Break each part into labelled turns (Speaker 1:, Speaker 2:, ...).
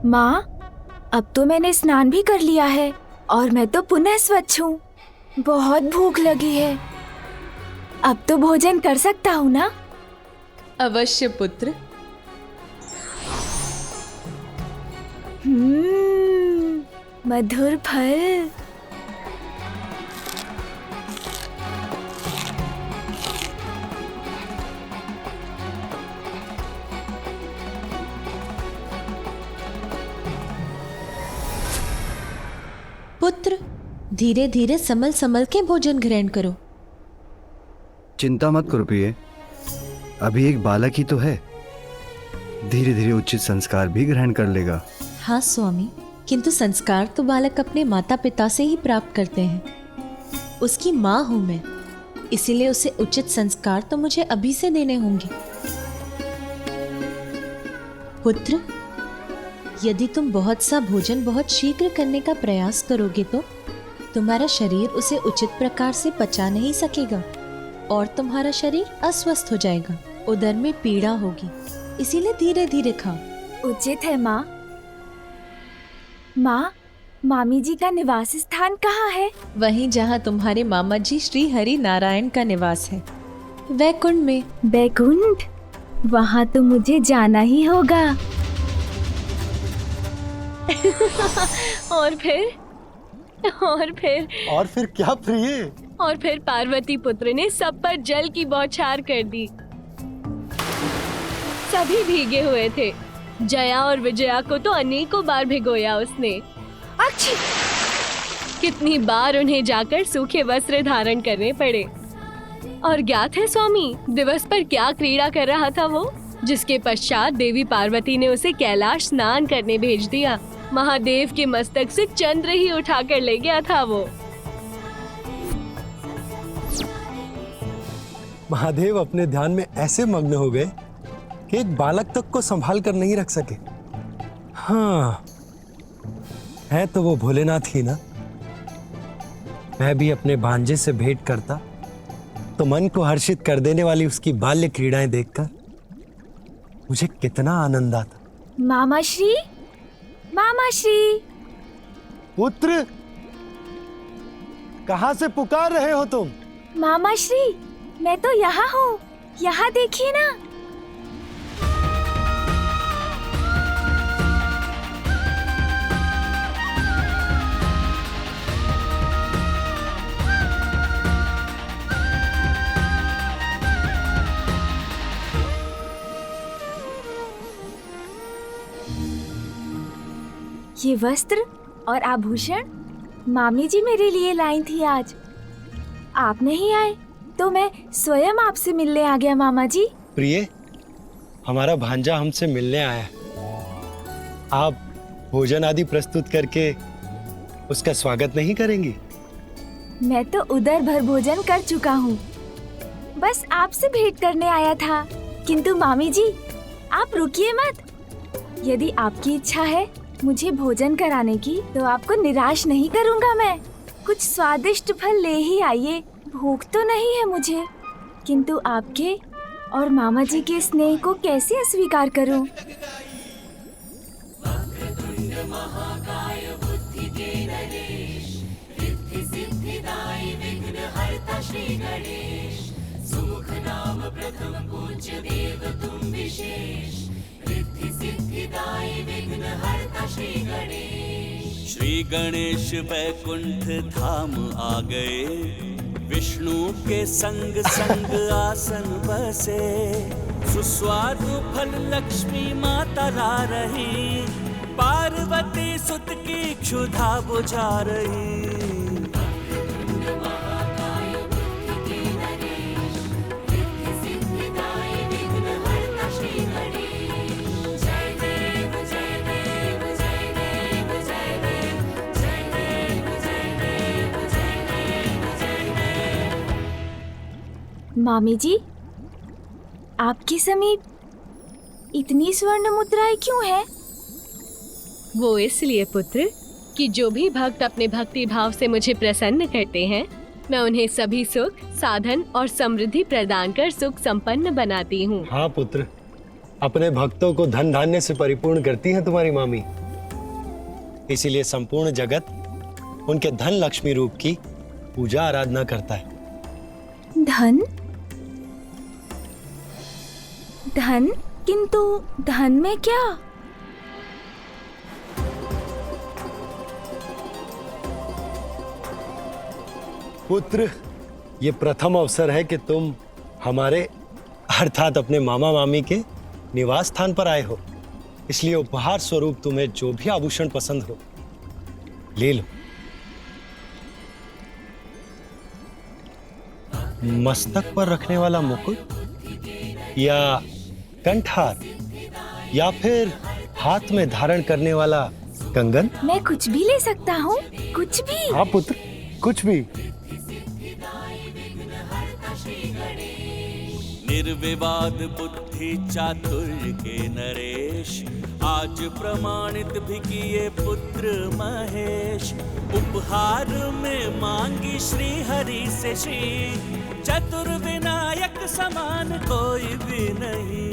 Speaker 1: माँ, अब तो मैंने स्नान भी कर लिया है और मैं तो पुनः स्वच्छ हूँ। बहुत भूख लगी है। अब तो भोजन कर सकता हूँ ना?
Speaker 2: अवश्य पुत्र।
Speaker 1: मधुर फल।
Speaker 2: पुत्र, धीरे धीरे संभल संभल के भोजन ग्रहण करो।
Speaker 3: चिंता मत करो प्रिय, अभी एक बालक ही तो है, धीरे धीरे उचित संस्कार भी ग्रहण कर लेगा।
Speaker 2: हाँ स्वामी, किंतु संस्कार तो बालक अपने माता पिता से ही प्राप्त करते हैं। उसकी माँ हूं मैं, इसीलिए उसे उचित संस्कार तो मुझे अभी से देने होंगे। पुत्र, यदि तुम बहुत सा भोजन बहुत शीघ्र करने का प्रयास करोगे तो तुम्हारा शरीर उसे उचित प्रकार से पचा नहीं सकेगा और तुम्हारा शरीर अस्वस्थ हो जाएगा, उदर में पीड़ा होगी। इसीलिए धीरे धीरे खाओ।
Speaker 1: उचित है माँ। माँ, मामी जी का निवास स्थान कहाँ है?
Speaker 2: वहीं जहाँ तुम्हारे मामा जी श्री हरि नारायण का निवास है, वैकुंठ में।
Speaker 1: वैकुंठ? वहाँ तो मुझे जाना ही होगा।
Speaker 4: और फिर
Speaker 5: क्या प्रिय?
Speaker 4: और फिर पार्वती पुत्र ने सब पर जल की बौछार कर दी। सभी भीगे हुए थे। जया और विजया को तो अनेकों बार भिगोया उसने। अच्छी! कितनी बार उन्हें जाकर सूखे वस्त्र धारण करने पड़े। और ज्ञात है स्वामी, दिवस पर क्या क्रीड़ा कर रहा था वो, जिसके पश्चात देवी पार्वती ने उसे कैलाश स्नान करने भेज दिया। महादेव के मस्तक से चंद्र ही उठाकर ले गया था वो।
Speaker 5: महादेव अपने ध्यान में ऐसे मग्न हो गए कि एक बालक तक को संभाल कर नहीं रख सके। हाँ, है तो वो भोलेनाथ ही ना। मैं भी अपने भांजे से भेंट करता तो मन को हर्षित कर देने वाली उसकी बाल्य क्रीड़ाएं देखकर मुझे कितना आनंद आता।
Speaker 1: मामा श्री, मामा श्री।
Speaker 5: पुत्र, कहाँ से पुकार रहे हो तुम?
Speaker 1: मामा श्री, मैं तो यहाँ हूँ, यहाँ देखिए ना। ये वस्त्र और आभूषण मामी जी मेरे लिए लाई थी आज। आप नहीं आए तो मैं स्वयं आपसे मिलने आ गया मामा जी।
Speaker 5: प्रिय, हमारा भांजा हमसे मिलने आया। आप भोजन आदि प्रस्तुत करके उसका स्वागत नहीं करेंगी?
Speaker 1: मैं तो उदर भर भोजन कर चुका हूँ, बस आपसे भेंट करने आया था। किंतु मामी जी, आप रुकिए मत। यदि आपकी इच्छा है मुझे भोजन कराने की तो आपको निराश नहीं करूँगा मैं। कुछ स्वादिष्ट फल ले ही आइए। भूख तो नहीं है मुझे, किंतु आपके और मामा जी के स्नेह को कैसे अस्वीकार करूं?
Speaker 6: श्री गणेश वैकुंठ धाम आ गए, विष्णु के संग संग आसन बसे। सुस्वादु फल लक्ष्मी माता ला रही, पार्वती सुत की क्षुधा बुझा रही।
Speaker 1: मामी जी, आपके समीप इतनी स्वर्ण मुद्राएं क्यों है?
Speaker 4: वो इसलिए पुत्र कि जो भी भक्त अपने भक्ति भाव से मुझे प्रसन्न करते हैं मैं उन्हें सभी सुख, साधन और समृद्धि प्रदान कर सुख संपन्न बनाती हूँ।
Speaker 5: हाँ पुत्र, अपने भक्तों को धन धान्य से परिपूर्ण करती है तुम्हारी मामी। इसीलिए संपूर्ण जगत उनके धन लक्ष्मी रूप की पूजा आराधना करता है।
Speaker 1: धन? धन? किंतु धन में क्या?
Speaker 5: पुत्र, ये प्रथम अवसर है कि तुम हमारे अर्थात अपने मामा मामी के निवास स्थान पर आए हो, इसलिए उपहार स्वरूप तुम्हें जो भी आभूषण पसंद हो ले लो। मस्तक पर रखने वाला मुकुट या कंठहार या फिर हाथ में धारण करने वाला कंगन?
Speaker 1: मैं कुछ भी ले सकता हूँ? कुछ भी?
Speaker 5: हाँ पुत्र, कुछ भी।
Speaker 6: निर्विवाद बुद्धि चातुर्य के नरेश, आज प्रमाणित भी किए पुत्र महेश। उपहार में मांगी श्री हरि से श्री, चतुर्विनायक समान कोई भी नहीं।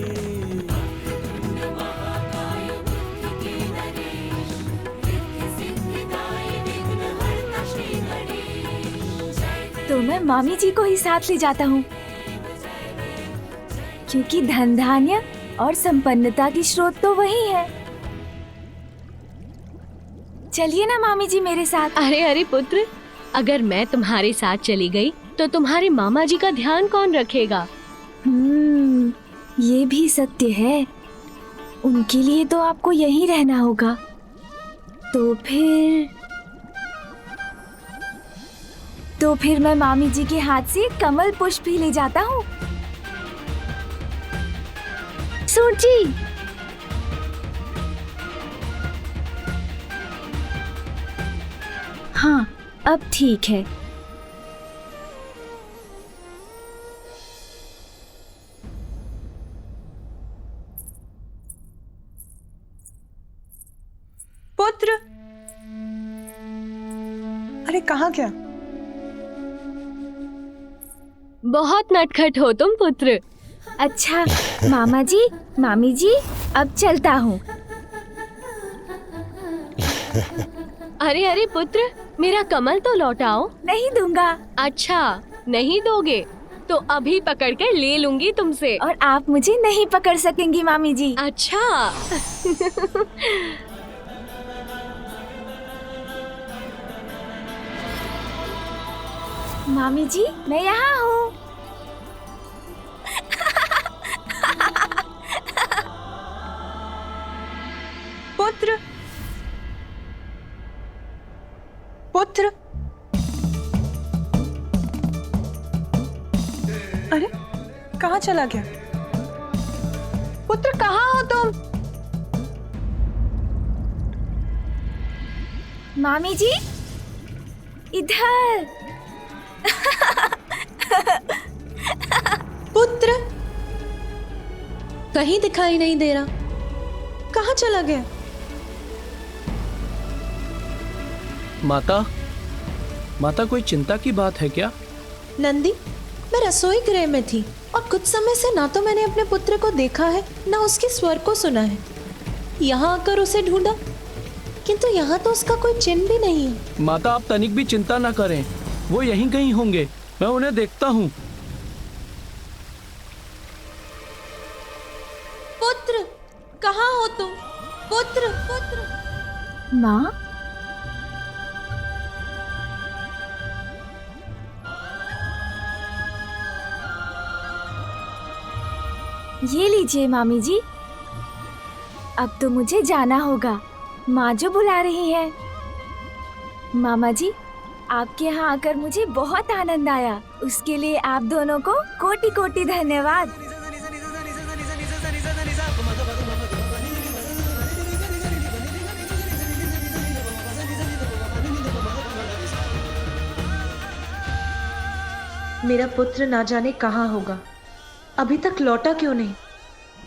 Speaker 1: तो मैं मामी जी को ही साथ ले जाता हूँ, क्योंकि धन धान्य और संपन्नता की स्रोत तो वही है। चलिए ना मामी जी मेरे साथ।
Speaker 4: अरे अरे पुत्र, अगर मैं तुम्हारे साथ चली गई तो तुम्हारे मामा जी का ध्यान कौन रखेगा?
Speaker 1: ये भी सत्य है। उनके लिए तो आपको यहीं रहना होगा। तो फिर मैं मामी जी के हाथ से कमल पुष्प भी ले जाता हूँ। सूट जी, हाँ अब ठीक है।
Speaker 7: पुत्र, अरे कहाँ गया?
Speaker 4: बहुत नटखट हो तुम पुत्र।
Speaker 1: अच्छा मामा जी, मामी जी, अब चलता हूँ।
Speaker 4: अरे अरे पुत्र, मेरा कमल तो लौटाओ।
Speaker 1: नहीं दूंगा।
Speaker 4: अच्छा, नहीं दोगे तो अभी पकड़ कर ले लूंगी तुमसे।
Speaker 1: और आप मुझे नहीं पकड़ सकेंगी मामी जी।
Speaker 4: अच्छा।
Speaker 1: मामी जी, मैं यहाँ हूँ।
Speaker 7: पुत्र, पुत्र, अरे कहाँ चला गया? पुत्र कहाँ हो तुम?
Speaker 1: मामी जी, इधर।
Speaker 7: पुत्र
Speaker 2: कहीं दिखाई नहीं दे रहा।
Speaker 7: कहाँ चला गया?
Speaker 8: माता कोई चिंता की बात है क्या?
Speaker 2: नंदी, मैं रसोई गृह में थी और कुछ समय से ना तो मैंने अपने पुत्र को देखा है ना उसके स्वर को सुना है। यहाँ आकर उसे ढूंढा, किंतु यहाँ तो उसका कोई चिन्ह भी नहीं है।
Speaker 8: माता आप तनिक भी चिंता न करें, वो यहीं कहीं होंगे, मैं उन्हें देखता हूँ।
Speaker 2: पुत्र, कहाँ हो तुम? पुत्र, पुत्र।
Speaker 1: माँ, ये लीजिए मामी जी। अब तो मुझे जाना होगा, माँ जो बुला रही है। मामा जी, आपके यहाँ आकर मुझे बहुत आनंद आया। उसके लिए आप दोनों को कोटि कोटि धन्यवाद।
Speaker 2: मेरा पुत्र ना जाने कहाँ होगा, अभी तक लौटा क्यों नहीं?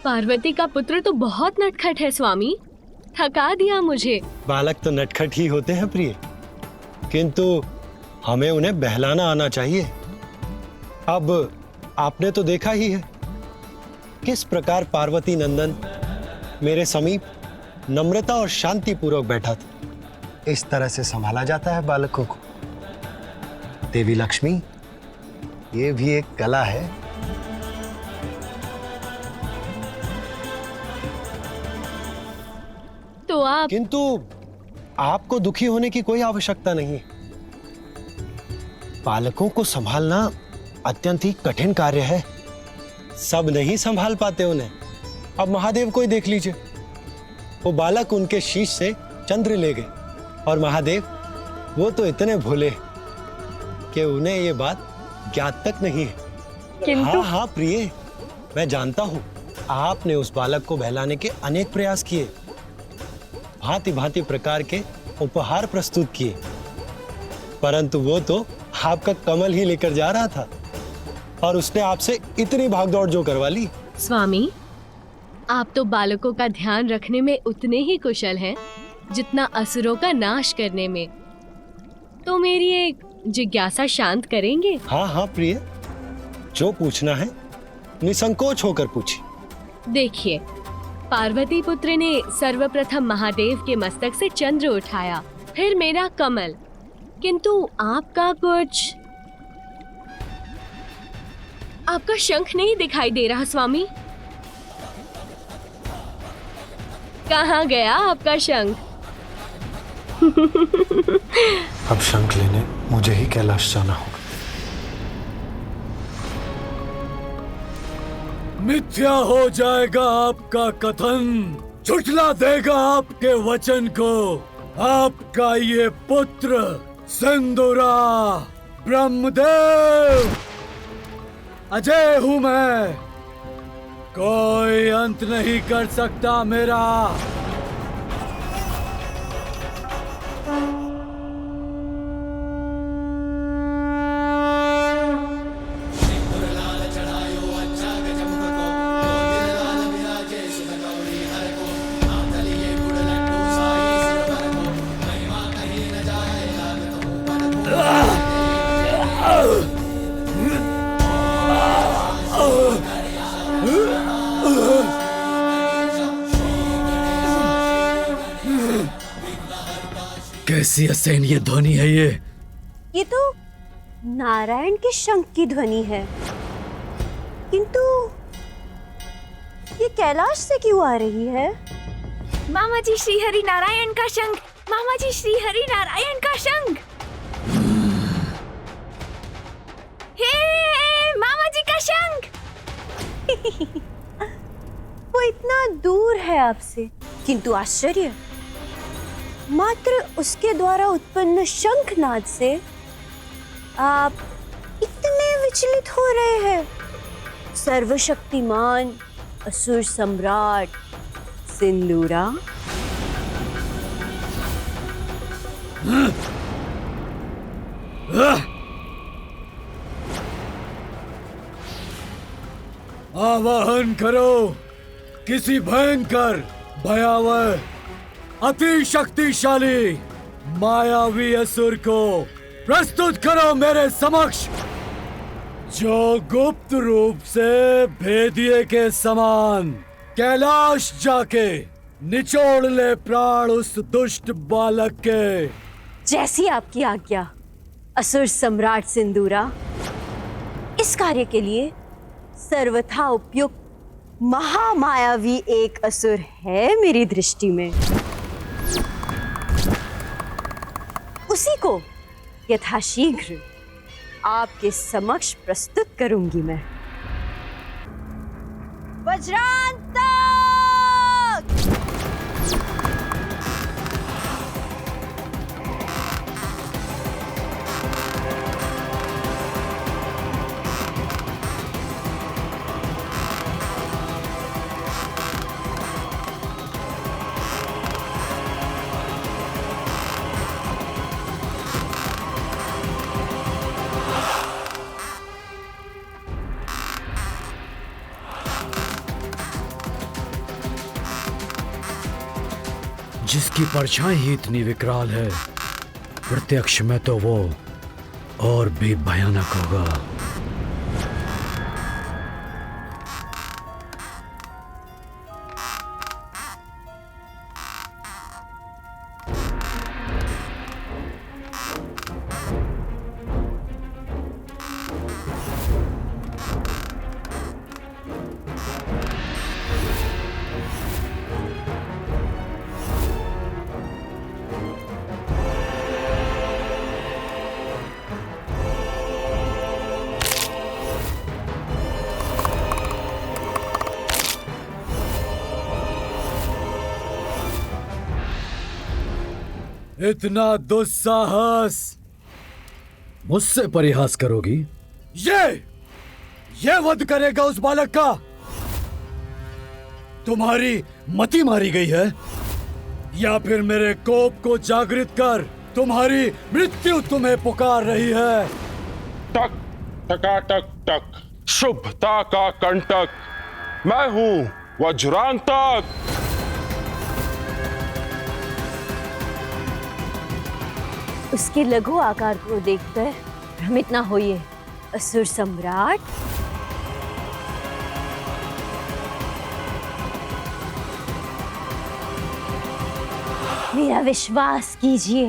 Speaker 4: पार्वती का पुत्र तो बहुत नटखट है स्वामी, थका दिया मुझे।
Speaker 5: बालक तो नटखट ही होते हैं प्रिय, किंतु हमें उन्हें बहलाना आना चाहिए। अब आपने तो देखा ही है किस प्रकार पार्वती नंदन मेरे समीप नम्रता और शांति पूर्वक बैठा था। इस तरह से संभाला जाता है बालकों को। देवी लक्ष्मी, ये भी एक कला है।
Speaker 4: तो आप
Speaker 5: किंतु आपको दुखी होने की कोई आवश्यकता नहीं है। बालकों को संभालना अत्यंत ही कठिन कार्य है। सब नहीं संभाल पाते उन्हें। अब महादेव को ही देख लीजिए, वो बालक उनके शीश से चंद्र ले गए, और महादेव वो तो इतने भोले कि उन्हें ये बात ज्ञात तक नहीं है। हाँ हाँ प्रिय, मैं जानता हूँ आपने उस बालक को बहलाने के अनेक प्रयास किए, भांति भांति प्रकार के उपहार प्रस्तुत किए, परंतु वो तो आपका कमल ही लेकर जा रहा था और उसने आपसे इतनी भागदौड़ जो करवा ली।
Speaker 4: स्वामी, आप तो बालकों का ध्यान रखने में उतने ही कुशल हैं जितना असुरों का नाश करने में। तो मेरी एक जिज्ञासा शांत करेंगे?
Speaker 5: हाँ हाँ प्रिय, जो पूछना है निसंकोच होकर पूछिए।
Speaker 4: देखिए, पार्वती पुत्र ने सर्वप्रथम महादेव के मस्तक से चंद्र उठाया, फिर मेरा कमल, किंतु आपका शंख नहीं दिखाई दे रहा स्वामी। कहाँ गया आपका शंख?
Speaker 5: अब शंख लेने मुझे ही कैलाश जाना होगा।
Speaker 9: मिथ्या हो जाएगा आपका कथन, झुठला देगा आपके वचन को। आपका ये पुत्र सिंदूरा ब्रह्मदेव, अजय हूं मैं, कोई अंत नहीं कर सकता मेरा। कैसी असहनीय ध्वनि है
Speaker 10: ये तो नारायण के शंख की ध्वनि है, किंतु ये कैलाश से क्यों आ रही है?
Speaker 1: मामा जी, श्री हरि नारायण का शंख। मामा जी, श्री हरि नारायण का शंख। हे मामा जी का शंख।
Speaker 10: वो इतना दूर है आपसे, किंतु आश्चर्य, मात्र उसके द्वारा उत्पन्न शंखनाद से आप इतने विचलित हो रहे हैं। सर्वशक्तिमान असुर सम्राट सिंदूरा,
Speaker 9: आवाहन करो किसी भयंकर, भयावह, अति शक्तिशाली मायावी असुर को प्रस्तुत करो मेरे समक्ष, जो गुप्त रूप से भेदिए के समान कैलाश जाके निचोड़ ले प्राण उस दुष्ट बालक के।
Speaker 10: जैसी आपकी आज्ञा असुर सम्राट सिंदूरा। इस कार्य के लिए सर्वथा उपयुक्त महामायावी एक असुर है मेरी दृष्टि में। उसी को यथाशीघ्र आपके समक्ष प्रस्तुत करूंगी मैं। वज्रांतक!
Speaker 9: जिसकी परछाई ही इतनी विकराल है, प्रत्यक्ष में तो वो और भी भयानक होगा। इतना दुस्साहस मुझसे परिहास करोगी? ये वध करेगा उस बालक का? तुम्हारी मति मारी गई है या फिर मेरे कोप को जागृत कर तुम्हारी मृत्यु तुम्हें पुकार रही है?
Speaker 11: टक टकाटक टक, शुभता का कंटक, मैं हूं वज्रांतक।
Speaker 10: उसके लघु आकार को देखकर भ्रमित ना होइए असुर सम्राट। मेरा विश्वास कीजिए,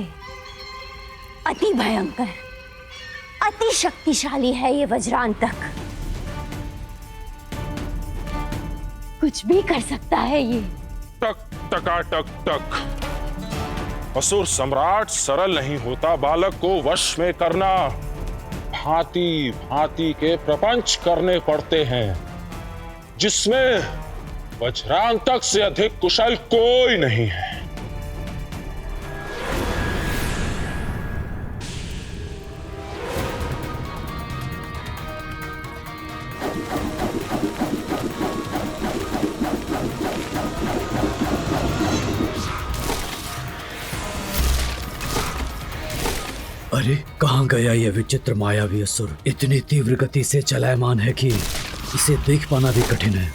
Speaker 10: अति भयंकर, अति शक्तिशाली है ये वज्रांतक। कुछ भी कर सकता है ये।
Speaker 11: टक टकाटक टक, असुर सम्राट सरल नहीं होता बालक को वश में करना। भांति भांति के प्रपंच करने पड़ते हैं जिसमें वज्रांतक से अधिक कुशल कोई नहीं है।
Speaker 9: अरे कहाँ गया ये विचित्र मायावी असुर? इतनी तीव्र गति से चलायमान है कि इसे देख पाना भी कठिन है।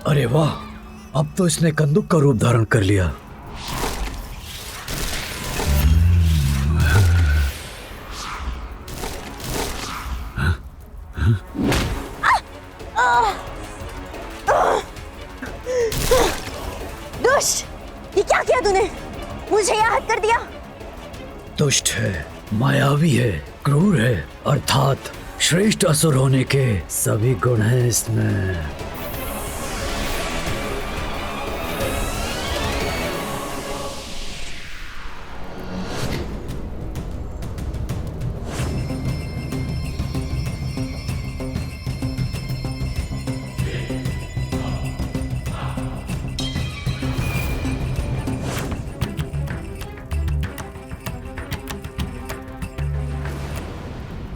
Speaker 9: अरे वाह, अब तो इसने कंदुक का रूप धारण कर लिया।
Speaker 10: दुष्ट, ये क्या किया तूने? मुझे यहाँ हद कर दिया।
Speaker 9: दुष्ट है, मायावी है, क्रूर है, अर्थात श्रेष्ठ असुर होने के सभी गुण हैं इसमें।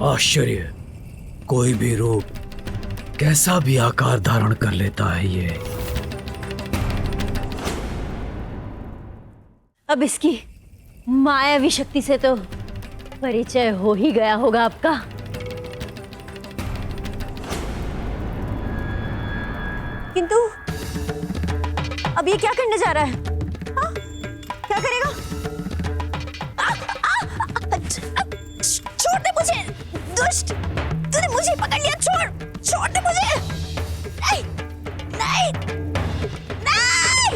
Speaker 9: आश्चर्य, कोई भी रूप, कैसा भी आकार धारण कर लेता है ये।
Speaker 10: अब इसकी मायावी शक्ति से तो परिचय हो ही गया होगा आपका। किंतु अब ये क्या करने जा रहा है? हाँ? क्या करेगा? छोड़ दे मुझे, दुष्ट! तूने मुझे पकड़ लिया, छोड़ दे मुझे! नहीं, नहीं, नहीं!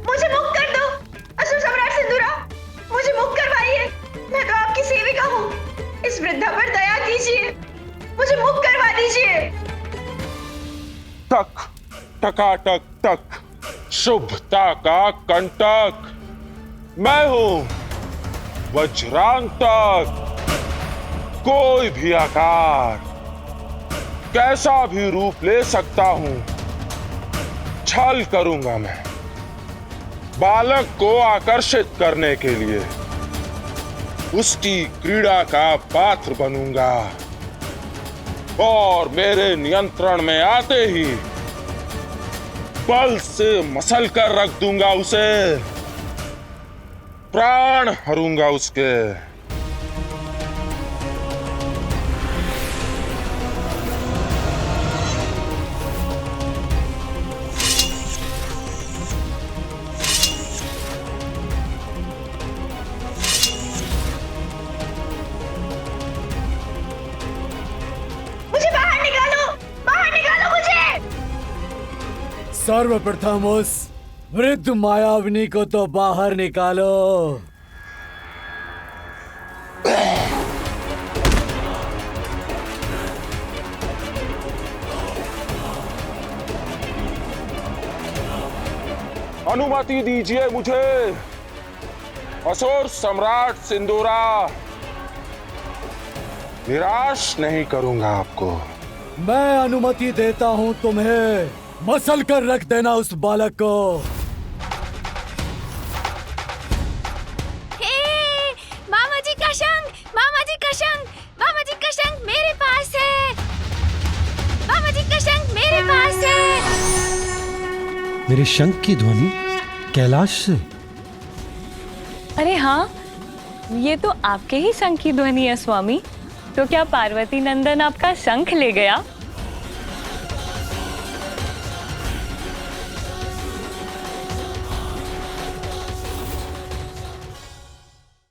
Speaker 1: मुझे मुक्त कर दो, असुर सम्राट सिंदूरा! मुझे मुक्त करवाइए, मैं तो आपकी सेविका हूँ। इस वृद्धा पर दया कीजिए, मुझे मुक्त करवा दीजिए।
Speaker 11: टक टकाटक टक, शुभता का कंटक, मैं हूं वज्रांतक। कोई भी आकार, कैसा भी रूप ले सकता हूं। छल करूंगा मैं, बालक को आकर्षित करने के लिए उसकी क्रीड़ा का पात्र बनूंगा और मेरे नियंत्रण में आते ही बल से मसल कर रख दूंगा उसे, प्राण हरूंगा उसके।
Speaker 9: सर्वप्रथम उस वृद्ध मायाविनी को तो बाहर निकालो।
Speaker 11: अनुमति दीजिए मुझे, असुर सम्राट सिंदूरा। निराश नहीं करूंगा आपको।
Speaker 9: मैं अनुमति देता हूं तुम्हें, मसल कर रख देना उस बालक को।
Speaker 1: हे, मामा जी का शंख, मामा जी का शंख, मामा जी का शंख मेरे पास है, मामा जी का शंख मेरे पास है।
Speaker 5: मेरे शंख की ध्वनि कैलाश से।
Speaker 12: अरे हाँ, ये तो आपके ही शंख की ध्वनि है स्वामी। तो क्या पार्वती नंदन आपका शंख ले गया?